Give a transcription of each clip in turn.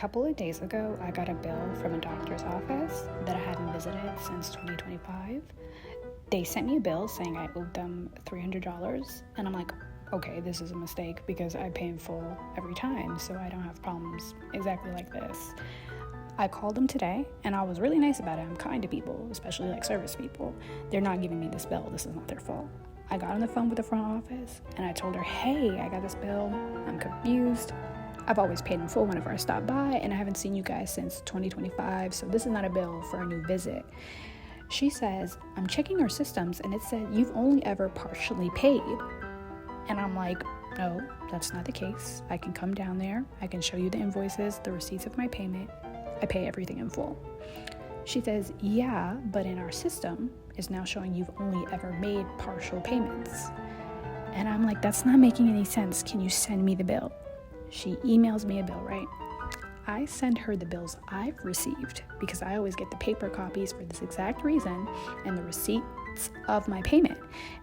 couple of days ago, I got a bill from a doctor's office that I hadn't visited since 2025. They sent me a bill saying I owed them $300, and I'm like, okay, this is a mistake because I pay in full every time, so I don't have problems exactly like this. I called them today, and I was really nice about it. I'm kind to people, especially like service people. They're not giving me this bill. This is not their fault. I got on the phone with the front office, and I told her, hey, I got this bill. I'm confused. I've always paid in full whenever I stop by, and I haven't seen you guys since 2025, so this is not a bill for a new visit. She says, I'm checking our systems, and it said you've only ever partially paid. And I'm like, no, that's not the case. I can come down there. I can show you the invoices, the receipts of my payment. I pay everything in full. She says, yeah, but in our system, it's now showing you've only ever made partial payments. And I'm like, that's not making any sense. Can you send me the bill? She emails me a bill, right? I send her the bills I've received because I always get the paper copies for this exact reason and the receipts of my payment.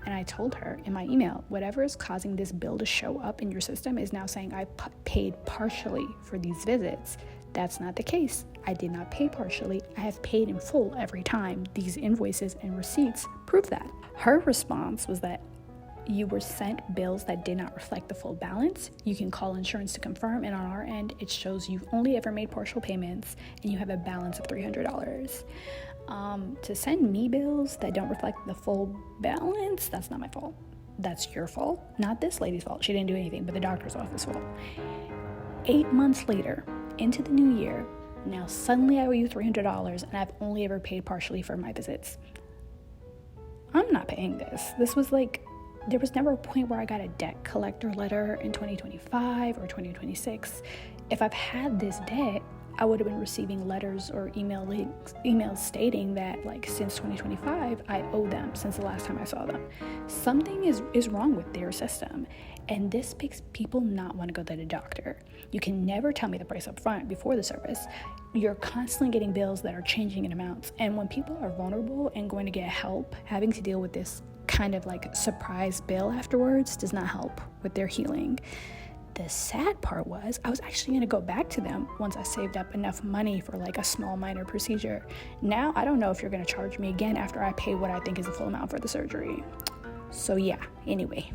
And I told her in my email, whatever is causing this bill to show up in your system is now saying I paid partially for these visits. That's not the case. I did not pay partially. I have paid in full every time. These invoices and receipts prove that. Her response was that you were sent bills that did not reflect the full balance. You can call insurance to confirm, and on our end, it shows you've only ever made partial payments and you have a balance of $300. To send me bills that don't reflect the full balance, that's not my fault. That's your fault, not this lady's fault. She didn't do anything, but the doctor's office fault. 8 months later, into the new year, now suddenly I owe you $300 and I've only ever paid partially for my visits. I'm not paying this. This was like, there was never a point where I got a debt collector letter in 2025 or 2026. If I've had this debt, I would have been receiving letters or emails stating that like since 2025, I owe them since the last time I saw them. Something is wrong with their system. And this makes people not want to go to the doctor. You can never tell me the price up front before the service. You're constantly getting bills that are changing in amounts. And when people are vulnerable and going to get help, having to deal with this kind of like surprise bill afterwards does not help with their healing. The sad part was I was actually going to go back to them once I saved up enough money for like a small minor procedure. Now I don't know if you're going to charge me again after I pay what I think is the full amount for the surgery. So yeah, anyway.